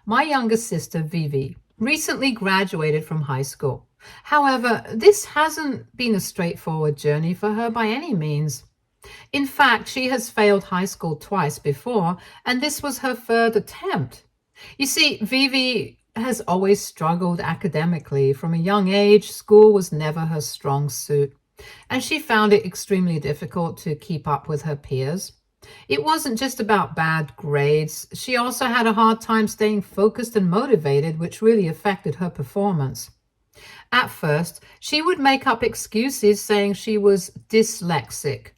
My younger sister, Vivi, recently graduated from high school. However, this hasn't been a straightforward journey for her by any means. In fact, she has failed high school twice before, and this was her third attempt. You see, Vivi has always struggled academically. From a young age, school was never her strong suit, and she found it extremely difficult to keep up with her peers. It wasn't just about bad grades. She also had a hard time staying focused and motivated, which really affected her performance. At first, she would make up excuses saying she was dyslexic.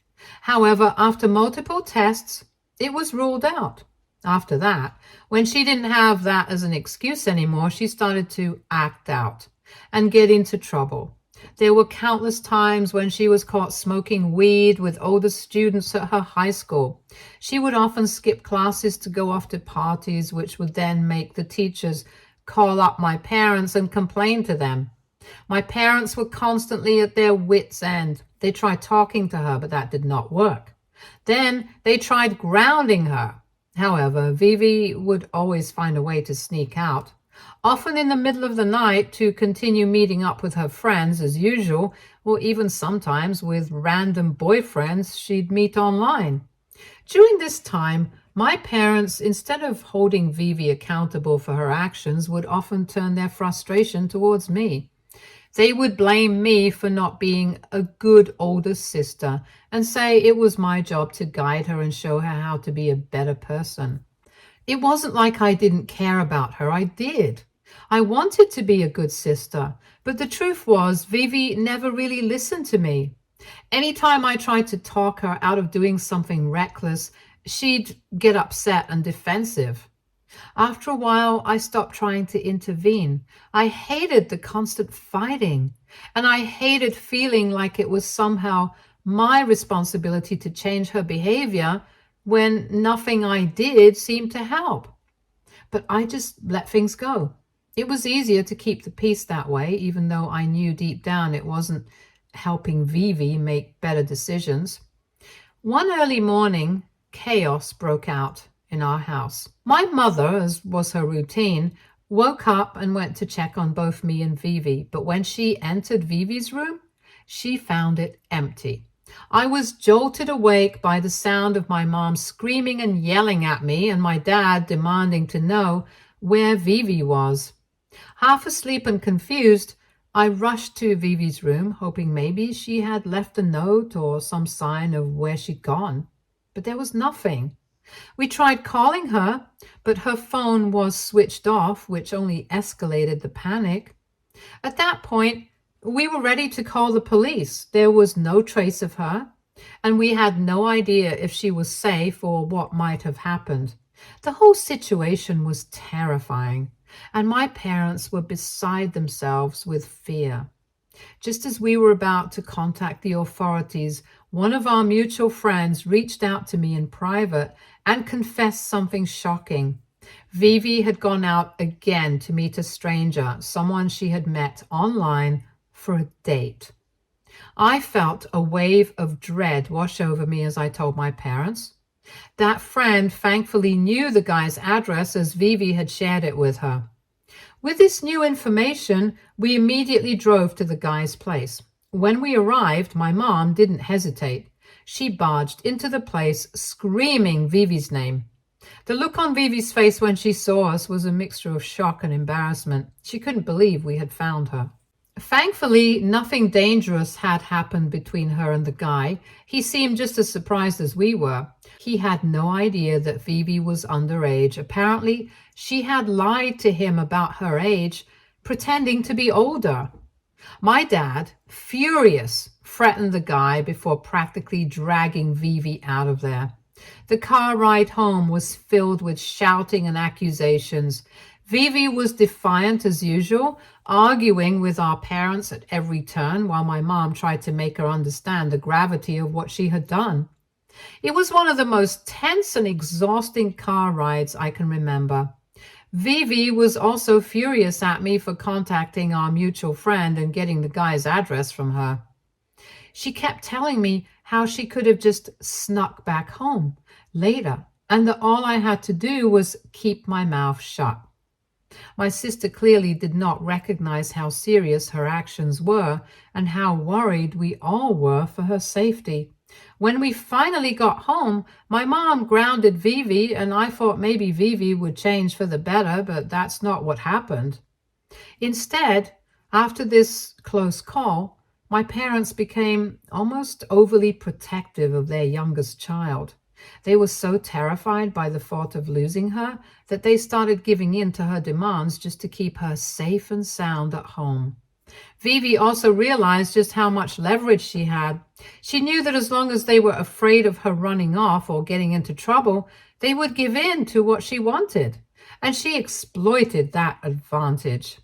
However, after multiple tests, it was ruled out. After that, when she didn't have that as an excuse anymore, she started to act out and get into trouble. There were countless times when she was caught smoking weed with older students at her high school. She would often skip classes to go off to parties, which would then make the teachers call up my parents and complain to them. My parents were constantly at their wits' end. They tried talking to her, but that did not work. Then they tried grounding her. However, Vivi would always find a way to sneak out, often in the middle of the night, to continue meeting up with her friends as usual, or even sometimes with random boyfriends she'd meet online. During this time, my parents, instead of holding Vivi accountable for her actions, would often turn their frustration towards me. They would blame me for not being a good older sister and say it was my job to guide her and show her how to be a better person. It wasn't like I didn't care about her. I did. I wanted to be a good sister, but the truth was Vivi never really listened to me. Anytime I tried to talk her out of doing something reckless, she'd get upset and defensive. After a while, I stopped trying to intervene. I hated the constant fighting, and I hated feeling like it was somehow my responsibility to change her behavior when nothing I did seemed to help. But I just let things go. It was easier to keep the peace that way, even though I knew deep down it wasn't helping Vivi make better decisions. One early morning, chaos broke out in our house. My mother, as was her routine, woke up and went to check on both me and Vivi, but when she entered Vivi's room, she found it empty. I was jolted awake by the sound of my mom screaming and yelling at me and my dad demanding to know where Vivi was. Half asleep and confused, I rushed to Vivi's room, hoping maybe she had left a note or some sign of where she'd gone. But there was nothing. We tried calling her, but her phone was switched off, which only escalated the panic. At that point, we were ready to call the police. There was no trace of her, and we had no idea if she was safe or what might have happened. The whole situation was terrifying, and my parents were beside themselves with fear. Just as we were about to contact the authorities, one of our mutual friends reached out to me in private and confessed something shocking. Vivi had gone out again to meet a stranger, someone she had met online, for a date. I felt a wave of dread wash over me as I told my parents. That friend thankfully knew the guy's address as Vivi had shared it with her. With this new information, we immediately drove to the guy's place. When we arrived, my mom didn't hesitate. She barged into the place, screaming Vivi's name. The look on Vivi's face when she saw us was a mixture of shock and embarrassment. She couldn't believe we had found her. Thankfully, nothing dangerous had happened between her and the guy. He seemed just as surprised as we were. He had no idea that Vivi was underage. Apparently, she had lied to him about her age, pretending to be older. My dad, furious, threatened the guy before practically dragging Vivi out of there. The car ride home was filled with shouting and accusations. Vivi was defiant as usual, arguing with our parents at every turn while my mom tried to make her understand the gravity of what she had done. It was one of the most tense and exhausting car rides I can remember. Vivi was also furious at me for contacting our mutual friend and getting the guy's address from her. She kept telling me how she could have just snuck back home later and that all I had to do was keep my mouth shut. My sister clearly did not recognize how serious her actions were and how worried we all were for her safety. When we finally got home, my mom grounded Vivi, and I thought maybe Vivi would change for the better, but that's not what happened. Instead, after this close call, my parents became almost overly protective of their youngest child. They were so terrified by the thought of losing her that they started giving in to her demands just to keep her safe and sound at home. Vivi also realized just how much leverage she had. She knew that as long as they were afraid of her running off or getting into trouble, they would give in to what she wanted. And she exploited that advantage.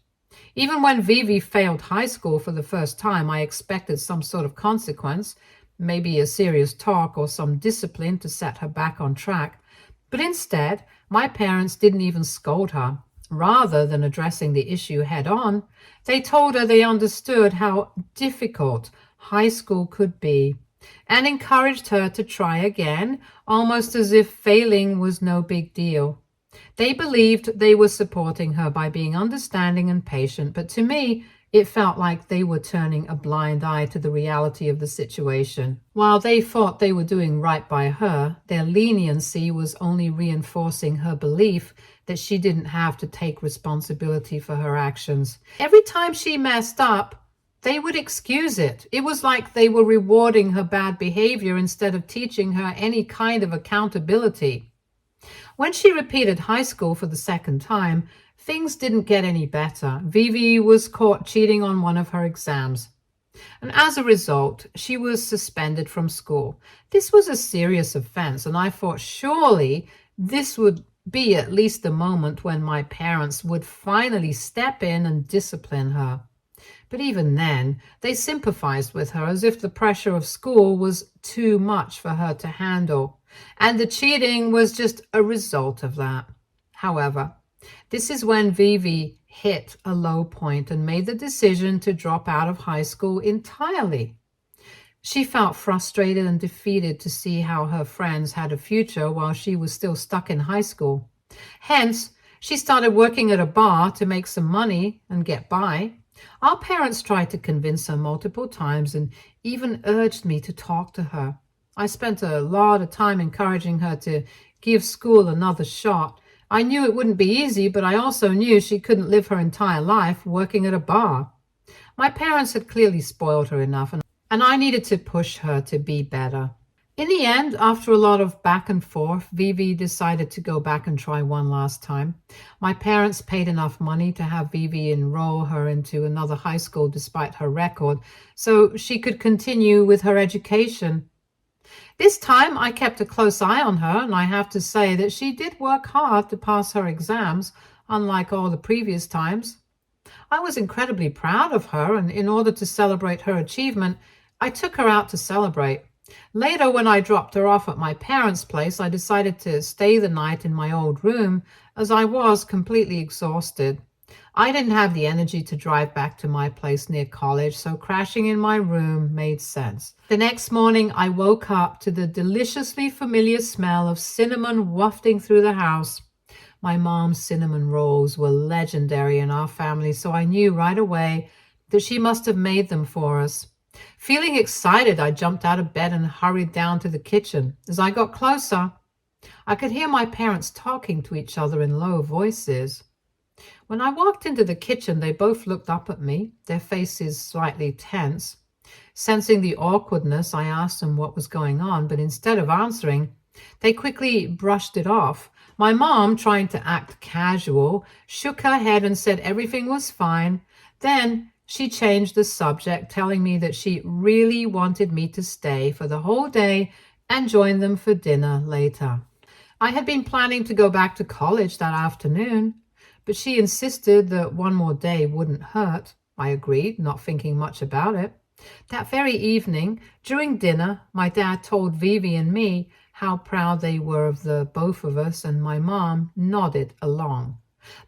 Even when Vivi failed high school for the first time, I expected some sort of consequence, maybe a serious talk or some discipline to set her back on track. But instead, my parents didn't even scold her. Rather than addressing the issue head on, they told her they understood how difficult high school could be and encouraged her to try again, almost as if failing was no big deal. They believed they were supporting her by being understanding and patient, but to me, it felt like they were turning a blind eye to the reality of the situation. While they thought they were doing right by her, their leniency was only reinforcing her belief that she didn't have to take responsibility for her actions. Every time she messed up, they would excuse it. It was like they were rewarding her bad behavior instead of teaching her any kind of accountability. When she repeated high school for the second time, things didn't get any better. Vivi was caught cheating on one of her exams, and as a result, she was suspended from school. This was a serious offense, and I thought surely this would be at least the moment when my parents would finally step in and discipline her. But even then, they sympathized with her as if the pressure of school was too much for her to handle, and the cheating was just a result of that. However, this is when Vivi hit a low point and made the decision to drop out of high school entirely. She felt frustrated and defeated to see how her friends had a future while she was still stuck in high school. Hence, she started working at a bar to make some money and get by. Our parents tried to convince her multiple times and even urged me to talk to her. I spent a lot of time encouraging her to give school another shot. I knew it wouldn't be easy, but I also knew she couldn't live her entire life working at a bar. My parents had clearly spoiled her enough, and I needed to push her to be better. In the end, after a lot of back and forth, Vivi decided to go back and try one last time. My parents paid enough money to have Vivi enroll her into another high school despite her record, so she could continue with her education. This time, I kept a close eye on her, and I have to say that she did work hard to pass her exams, unlike all the previous times. I was incredibly proud of her, and in order to celebrate her achievement, I took her out to celebrate. Later, when I dropped her off at my parents' place, I decided to stay the night in my old room as I was completely exhausted. I didn't have the energy to drive back to my place near college, so crashing in my room made sense. The next morning, I woke up to the deliciously familiar smell of cinnamon wafting through the house. My mom's cinnamon rolls were legendary in our family, so I knew right away that she must have made them for us. Feeling excited, I jumped out of bed and hurried down to the kitchen. As I got closer, I could hear my parents talking to each other in low voices. When I walked into the kitchen, they both looked up at me, their faces slightly tense. Sensing the awkwardness, I asked them what was going on, but instead of answering, they quickly brushed it off. My mom, trying to act casual, shook her head and said everything was fine. Then she changed the subject, telling me that she really wanted me to stay for the whole day and join them for dinner later. I had been planning to go back to college that afternoon, but she insisted that one more day wouldn't hurt. I agreed, not thinking much about it. That very evening, during dinner, my dad told Vivi and me how proud they were of the both of us, and my mom nodded along.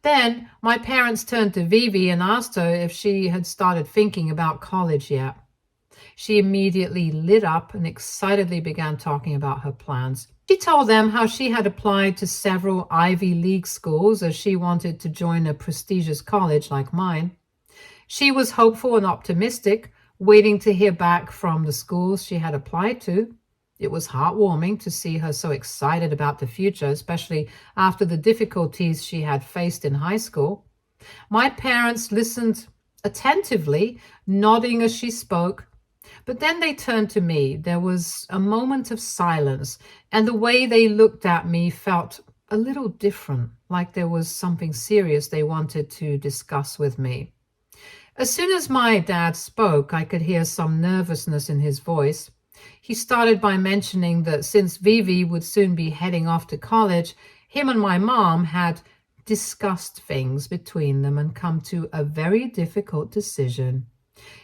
Then my parents turned to Vivi and asked her if she had started thinking about college yet. She immediately lit up and excitedly began talking about her plans. She told them how she had applied to several Ivy League schools as she wanted to join a prestigious college like mine. She was hopeful and optimistic, waiting to hear back from the schools she had applied to. It was heartwarming to see her so excited about the future, especially after the difficulties she had faced in high school. My parents listened attentively, nodding as she spoke, but then they turned to me. There was a moment of silence, and the way they looked at me felt a little different, like there was something serious they wanted to discuss with me. As soon as my dad spoke, I could hear some nervousness in his voice. He started by mentioning that since Vivi would soon be heading off to college, him and my mom had discussed things between them and come to a very difficult decision.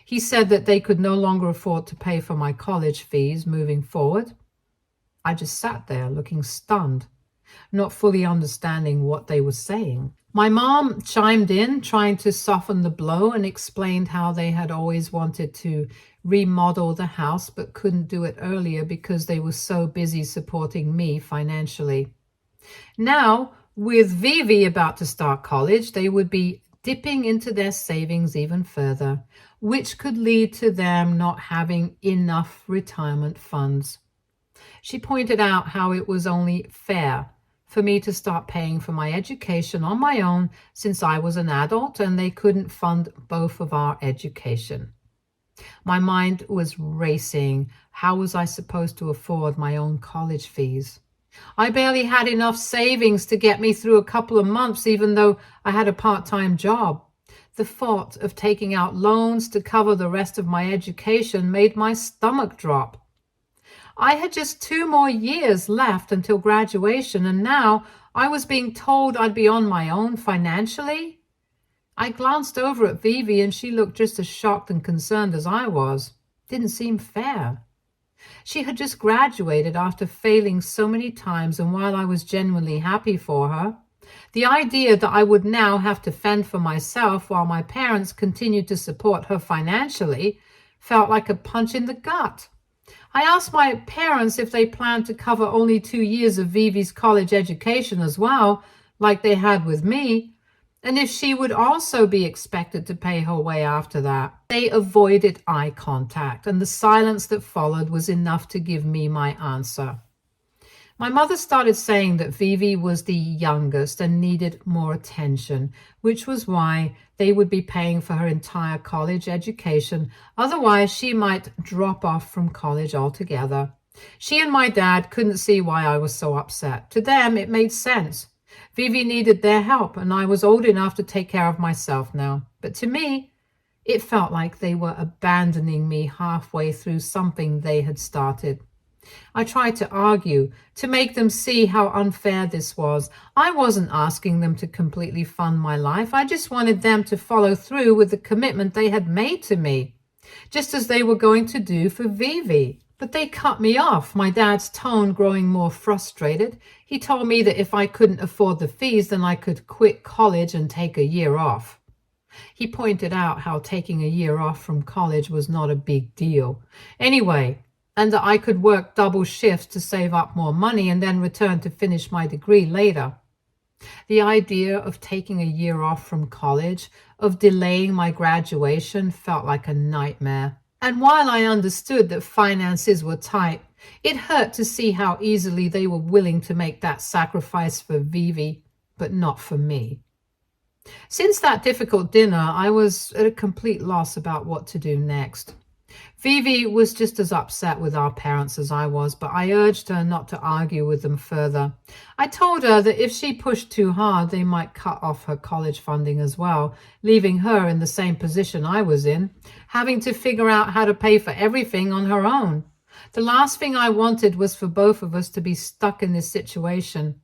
He said that they could no longer afford to pay for my college fees moving forward. I just sat there looking stunned, not fully understanding what they were saying. My mom chimed in, trying to soften the blow, and explained how they had always wanted to remodel the house but couldn't do it earlier because they were so busy supporting me financially. Now, with Vivi about to start college, they would be dipping into their savings even further, which could lead to them not having enough retirement funds. She pointed out how it was only fair for me to start paying for my education on my own since I was an adult and they couldn't fund both of our education. My mind was racing. How was I supposed to afford my own college fees? I barely had enough savings to get me through a couple of months, even though I had a part-time job. The thought of taking out loans to cover the rest of my education made my stomach drop. I had just 2 more years left until graduation, and now I was being told I'd be on my own financially. I glanced over at Vivi, and she looked just as shocked and concerned as I was. Didn't seem fair. She had just graduated after failing so many times, and while I was genuinely happy for her, the idea that I would now have to fend for myself while my parents continued to support her financially felt like a punch in the gut. I asked my parents if they planned to cover only 2 years of Vivi's college education as well, like they had with me, and if she would also be expected to pay her way after that. They avoided eye contact, and the silence that followed was enough to give me my answer. My mother started saying that Vivi was the youngest and needed more attention, which was why they would be paying for her entire college education. Otherwise, she might drop off from college altogether. She and my dad couldn't see why I was so upset. To them, it made sense. Vivi needed their help, and I was old enough to take care of myself now. But to me, it felt like they were abandoning me halfway through something they had started. I tried to argue, to make them see how unfair this was. I wasn't asking them to completely fund my life. I just wanted them to follow through with the commitment they had made to me, just as they were going to do for Vivi. But they cut me off, my dad's tone growing more frustrated. He told me that if I couldn't afford the fees, then I could quit college and take a year off. He pointed out how taking a year off from college was not a big deal. Anyway, and that I could work double shifts to save up more money and then return to finish my degree later. The idea of taking a year off from college, of delaying my graduation, felt like a nightmare. And while I understood that finances were tight, it hurt to see how easily they were willing to make that sacrifice for Vivi, but not for me. Since that difficult dinner, I was at a complete loss about what to do next. Vivi was just as upset with our parents as I was, but I urged her not to argue with them further. I told her that if she pushed too hard, they might cut off her college funding as well, leaving her in the same position I was in, having to figure out how to pay for everything on her own. The last thing I wanted was for both of us to be stuck in this situation.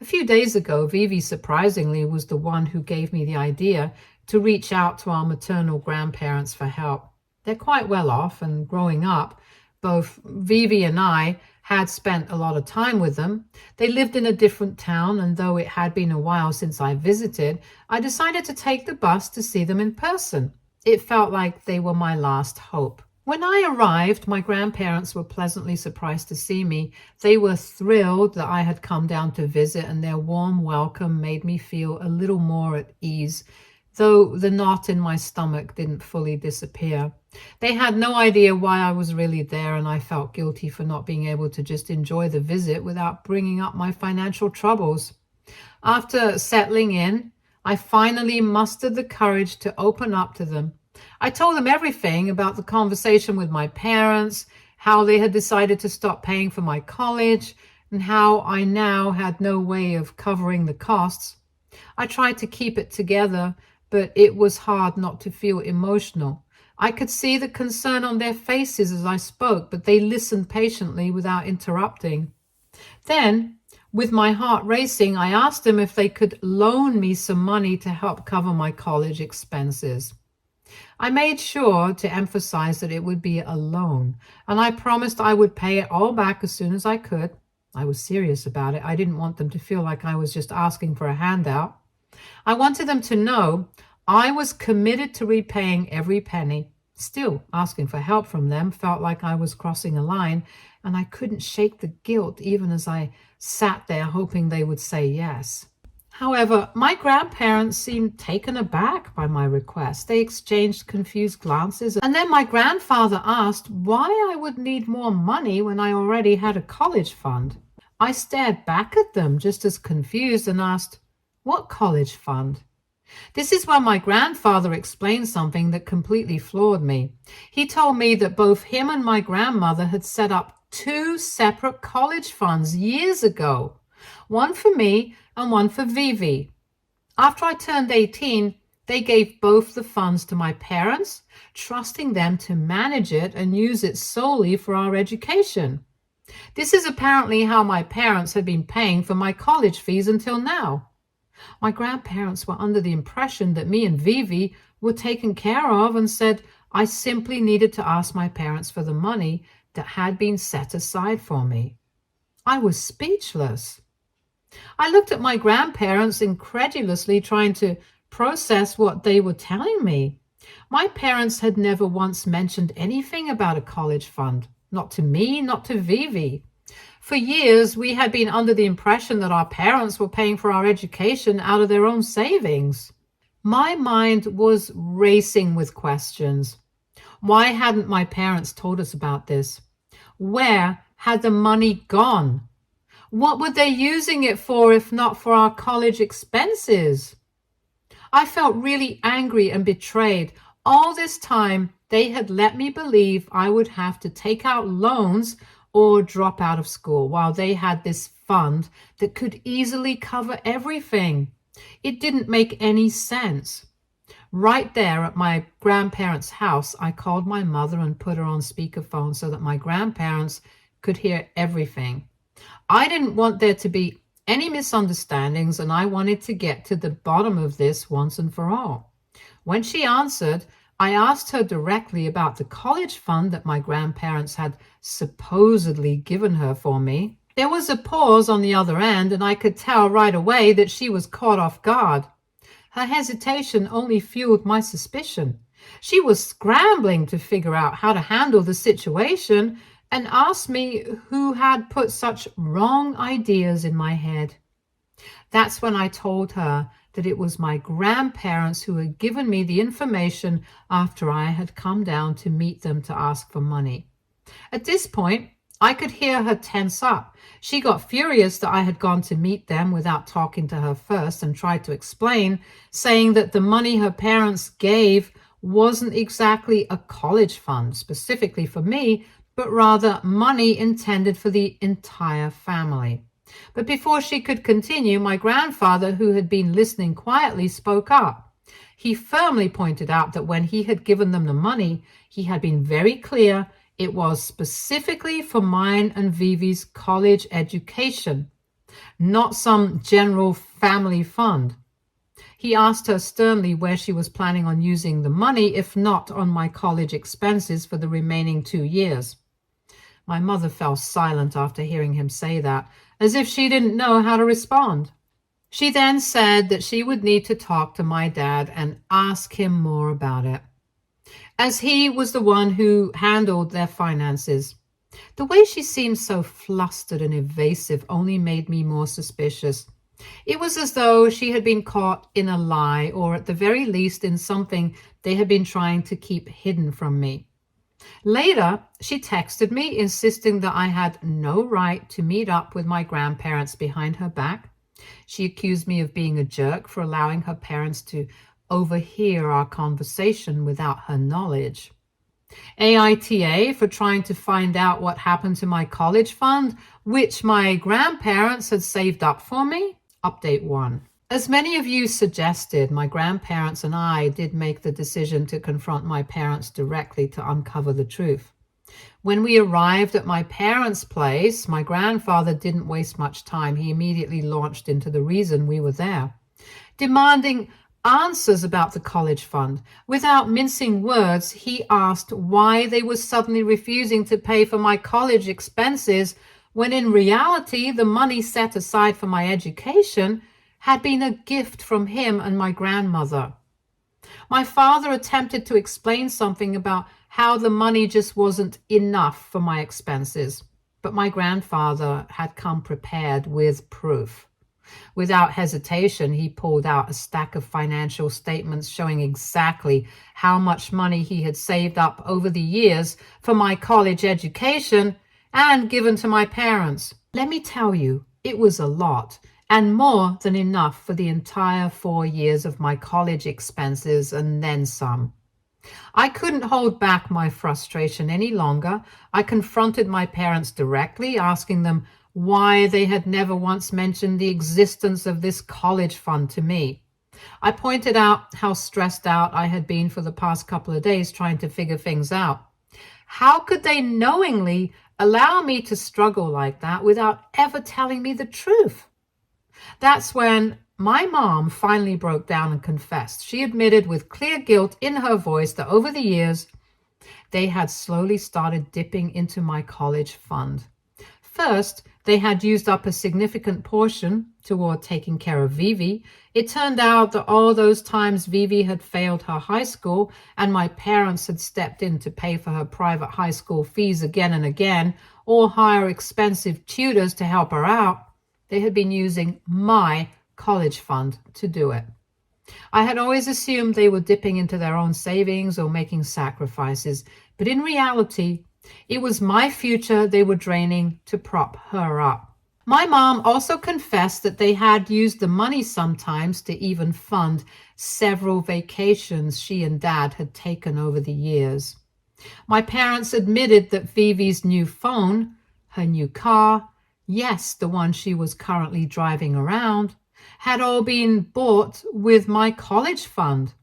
A few days ago, Vivi surprisingly was the one who gave me the idea to reach out to our maternal grandparents for help. They're quite well off, and growing up, both Vivi and I had spent a lot of time with them. They lived in a different town, and though it had been a while since I visited, I decided to take the bus to see them in person. It felt like they were my last hope. When I arrived, my grandparents were pleasantly surprised to see me. They were thrilled that I had come down to visit, and their warm welcome made me feel a little more at ease, though the knot in my stomach didn't fully disappear. They had no idea why I was really there, and I felt guilty for not being able to just enjoy the visit without bringing up my financial troubles. After settling in, I finally mustered the courage to open up to them. I told them everything about the conversation with my parents, how they had decided to stop paying for my college, and how I now had no way of covering the costs. I tried to keep it together, but it was hard not to feel emotional. I could see the concern on their faces as I spoke, but they listened patiently without interrupting. Then, with my heart racing, I asked them if they could loan me some money to help cover my college expenses. I made sure to emphasize that it would be a loan, and I promised I would pay it all back as soon as I could. I was serious about it. I didn't want them to feel like I was just asking for a handout. I wanted them to know I was committed to repaying every penny. Still, asking for help from them felt like I was crossing a line, and I couldn't shake the guilt even as I sat there hoping they would say yes. However, my grandparents seemed taken aback by my request. They exchanged confused glances, and then my grandfather asked why I would need more money when I already had a college fund. I stared back at them just as confused and asked, "What college fund?" This is when my grandfather explained something that completely floored me. He told me that both him and my grandmother had set up two separate college funds years ago, one for me and one for Vivi. After I turned 18, they gave both the funds to my parents, trusting them to manage it and use it solely for our education. This is apparently how my parents had been paying for my college fees until now. My grandparents were under the impression that me and Vivi were taken care of and said I simply needed to ask my parents for the money that had been set aside for me. I was speechless. I looked at my grandparents incredulously, trying to process what they were telling me. My parents had never once mentioned anything about a college fund, not to me, not to Vivi. For years, we had been under the impression that our parents were paying for our education out of their own savings. My mind was racing with questions. Why hadn't my parents told us about this? Where had the money gone? What were they using it for if not for our college expenses? I felt really angry and betrayed. All this time, they had let me believe I would have to take out loans or drop out of school while they had this fund that could easily cover everything. It didn't make any sense. Right there at my grandparents' house, I called my mother and put her on speakerphone so that my grandparents could hear everything. I didn't want there to be any misunderstandings, and I wanted to get to the bottom of this once and for all. When she answered, I asked her directly about the college fund that my grandparents had supposedly given her for me. There was a pause on the other end, and I could tell right away that she was caught off guard. Her hesitation only fueled my suspicion. She was scrambling to figure out how to handle the situation and asked me who had put such wrong ideas in my head. That's when I told her that it was my grandparents who had given me the information after I had come down to meet them to ask for money. At this point, I could hear her tense up. She got furious that I had gone to meet them without talking to her first and tried to explain, saying that the money her parents gave wasn't exactly a college fund specifically for me, but rather money intended for the entire family. But before she could continue, my grandfather, who had been listening quietly, spoke up. He firmly pointed out that when he had given them the money, he had been very clear it was specifically for mine and Vivi's college education, not some general family fund. He asked her sternly where she was planning on using the money, if not on my college expenses for the remaining 2 years. My mother fell silent after hearing him say that, as if she didn't know how to respond. She then said that she would need to talk to my dad and ask him more about it. as he was the one who handled their finances. The way she seemed so flustered and evasive only made me more suspicious. It was as though she had been caught in a lie, or at the very least in something they had been trying to keep hidden from me. Later, she texted me, insisting that I had no right to meet up with my grandparents behind her back. She accused me of being a jerk for allowing her parents to overhear our conversation without her knowledge. AITA for trying to find out what happened to my college fund, which my grandparents had saved up for me. Update 1. As many of you suggested, my grandparents and I did make the decision to confront my parents directly to uncover the truth. When we arrived at my parents' place, my grandfather didn't waste much time. He immediately launched into the reason we were there, demanding answers about the college fund. Without mincing words, he asked why they were suddenly refusing to pay for my college expenses when in reality the money set aside for my education had been a gift from him and my grandmother. My father attempted to explain something about how the money just wasn't enough for my expenses, but my grandfather had come prepared with proof. Without hesitation, he pulled out a stack of financial statements showing exactly how much money he had saved up over the years for my college education and given to my parents. Let me tell you, it was a lot, and more than enough for the entire 4 years of my college expenses and then some. I couldn't hold back my frustration any longer. I confronted my parents directly, asking them why they had never once mentioned the existence of this college fund to me. I pointed out how stressed out I had been for the past couple of days trying to figure things out. How could they knowingly allow me to struggle like that without ever telling me the truth? That's when my mom finally broke down and confessed. She admitted with clear guilt in her voice that over the years, they had slowly started dipping into my college fund. First, they had used up a significant portion toward taking care of Vivi. It turned out that all those times Vivi had failed her high school and my parents had stepped in to pay for her private high school fees again and again, or hire expensive tutors to help her out, they had been using my college fund to do it. I had always assumed they were dipping into their own savings or making sacrifices, but in reality, it was my future they were draining to prop her up. My mom also confessed that they had used the money sometimes to even fund several vacations she and Dad had taken over the years. My parents admitted that Vivi's new phone, her new car, yes, the one she was currently driving around, had all been bought with my college fund.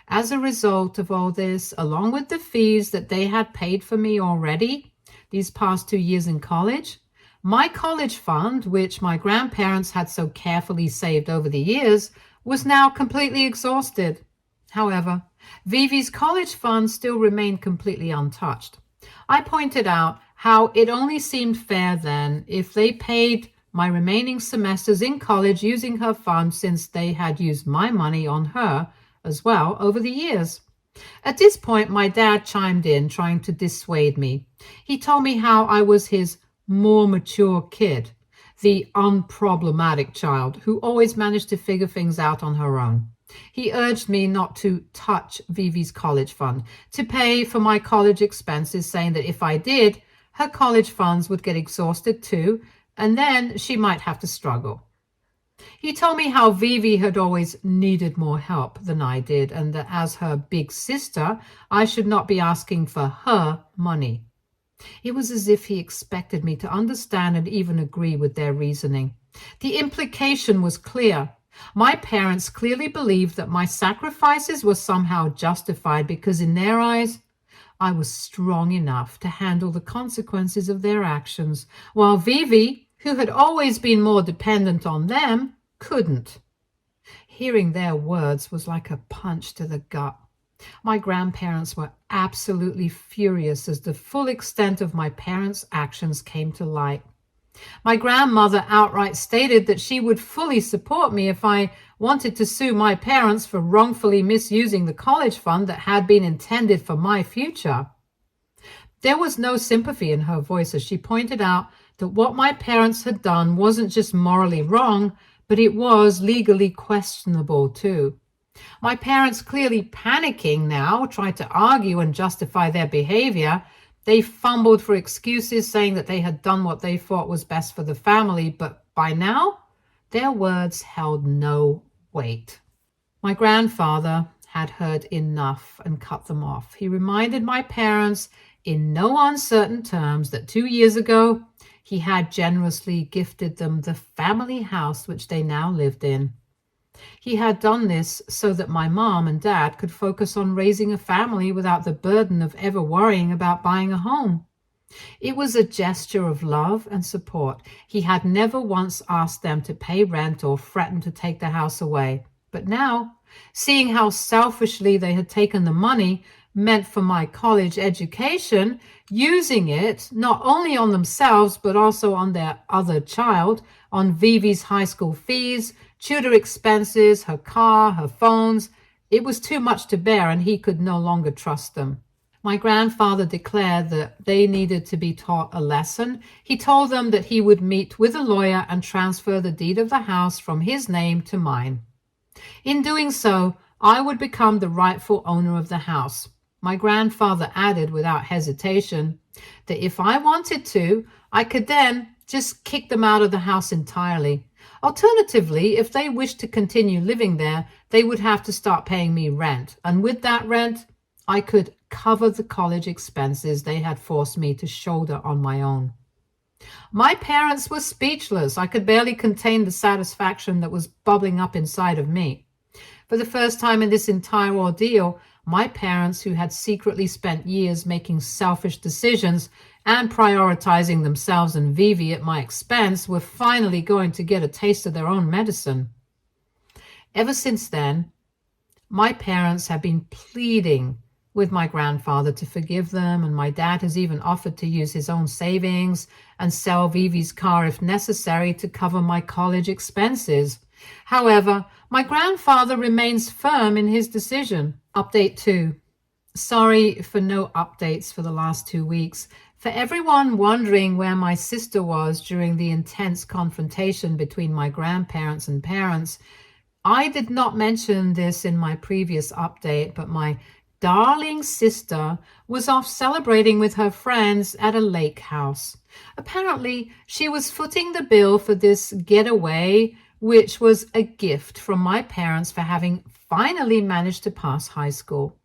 As a result of all this, along with the fees that they had paid for me already these past 2 years in college, my college fund, which my grandparents had so carefully saved over the years, was now completely exhausted. However, Vivi's college fund still remained completely untouched. I pointed out how it only seemed fair then if they paid my remaining semesters in college using her fund, since they had used my money on her as well over the years. At this point, my dad chimed in, trying to dissuade me. He told me how I was his more mature kid, the unproblematic child who always managed to figure things out on her own. He urged me not to touch Vivi's college fund, to pay for my college expenses, saying that if I did, her college funds would get exhausted too, and then she might have to struggle. He told me how Vivi had always needed more help than I did, and that as her big sister, I should not be asking for her money. It was as if he expected me to understand and even agree with their reasoning. The implication was clear. My parents clearly believed that my sacrifices were somehow justified because in their eyes, I was strong enough to handle the consequences of their actions, while Vivi, who had always been more dependent on them, couldn't. Hearing their words was like a punch to the gut. My grandparents were absolutely furious as the full extent of my parents' actions came to light. My grandmother outright stated that she would fully support me if I wanted to sue my parents for wrongfully misusing the college fund that had been intended for my future. There was no sympathy in her voice as she pointed out that what my parents had done wasn't just morally wrong, but it was legally questionable too. My parents, clearly panicking now, tried to argue and justify their behavior. They fumbled for excuses, saying that they had done what they thought was best for the family, but by now, their words held no weight. My grandfather had heard enough and cut them off. He reminded my parents in no uncertain terms that 2 years ago, he had generously gifted them the family house which they now lived in. He had done this so that my mom and dad could focus on raising a family without the burden of ever worrying about buying a home. It was a gesture of love and support. He had never once asked them to pay rent or threatened to take the house away. But now, seeing how selfishly they had taken the money meant for my college education, using it not only on themselves but also on their other child, on Vivi's high school fees, tutor expenses, her car, her phones, it was too much to bear and he could no longer trust them. My grandfather declared that they needed to be taught a lesson. He told them that he would meet with a lawyer and transfer the deed of the house from his name to mine. In doing so, I would become the rightful owner of the house. My grandfather added without hesitation that if I wanted to, I could then just kick them out of the house entirely. Alternatively, if they wished to continue living there, they would have to start paying me rent. And with that rent, I could cover the college expenses they had forced me to shoulder on my own. My parents were speechless. I could barely contain the satisfaction that was bubbling up inside of me. For the first time in this entire ordeal, my parents, who had secretly spent years making selfish decisions and prioritizing themselves and Vivi at my expense, were finally going to get a taste of their own medicine. Ever since then, my parents have been pleading with my grandfather to forgive them, and my dad has even offered to use his own savings and sell Vivi's car if necessary to cover my college expenses. However, my grandfather remains firm in his decision. Update 2. Sorry for no updates for the last 2 weeks. For everyone wondering where my sister was during the intense confrontation between my grandparents and parents, I did not mention this in my previous update, but my darling sister was off celebrating with her friends at a lake house. Apparently, she was footing the bill for this getaway, which was a gift from my parents for having finally managed to pass high school.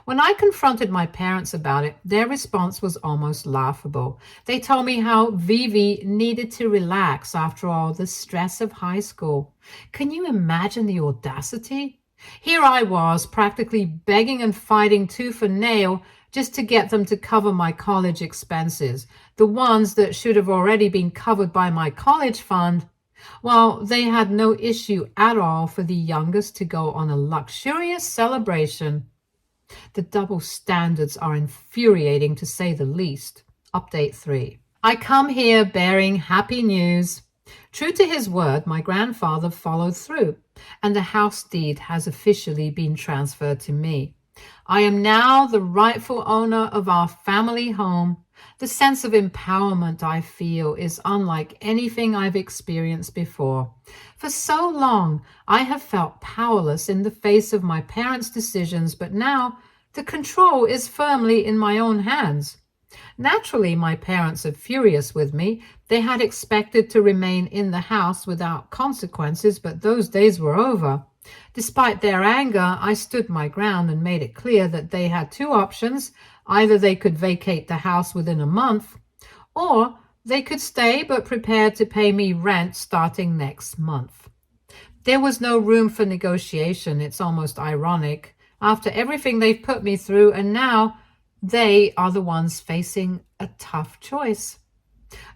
When I confronted my parents about it, their response was almost laughable. They told me how Vivi needed to relax after all the stress of high school. Can you imagine the audacity? Here I was, practically begging and fighting tooth and nail just to get them to cover my college expenses, the ones that should have already been covered by my college fund, while they had no issue at all for the youngest to go on a luxurious celebration. The double standards are infuriating, to say the least. Update 3. I come here bearing happy news. True to his word, my grandfather followed through, and the house deed has officially been transferred to me. I am now the rightful owner of our family home. The sense of empowerment I feel is unlike anything I've experienced before. For so long, I have felt powerless in the face of my parents' decisions, but now the control is firmly in my own hands. Naturally, my parents are furious with me. They had expected to remain in the house without consequences, but those days were over. Despite their anger, I stood my ground and made it clear that they had two options. Either they could vacate the house within a month, or they could stay but prepared to pay me rent starting next month. There was no room for negotiation. It's almost ironic. After everything they've put me through, and now they are the ones facing a tough choice.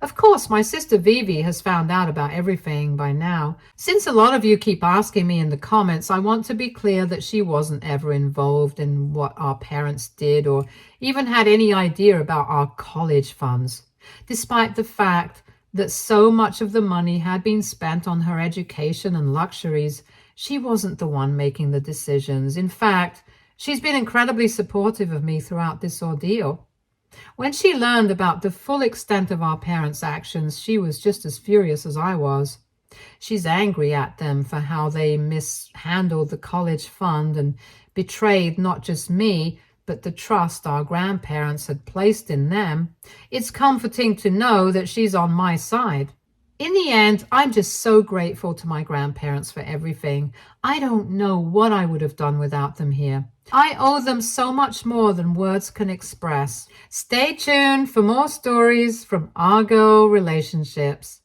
Of course, my sister Vivi has found out about everything by now. Since a lot of you keep asking me in the comments, I want to be clear that she wasn't ever involved in what our parents did or even had any idea about our college funds, despite the fact that so much of the money had been spent on her education and luxuries, she wasn't the one making the decisions. In fact, she's been incredibly supportive of me throughout this ordeal. When she learned about the full extent of our parents' actions, she was just as furious as I was. She's angry at them for how they mishandled the college fund and betrayed not just me, but the trust our grandparents had placed in them. It's comforting to know that she's on my side. In the end, I'm just so grateful to my grandparents for everything. I don't know what I would have done without them here. I owe them so much more than words can express. Stay tuned for more stories from Argo Relationships.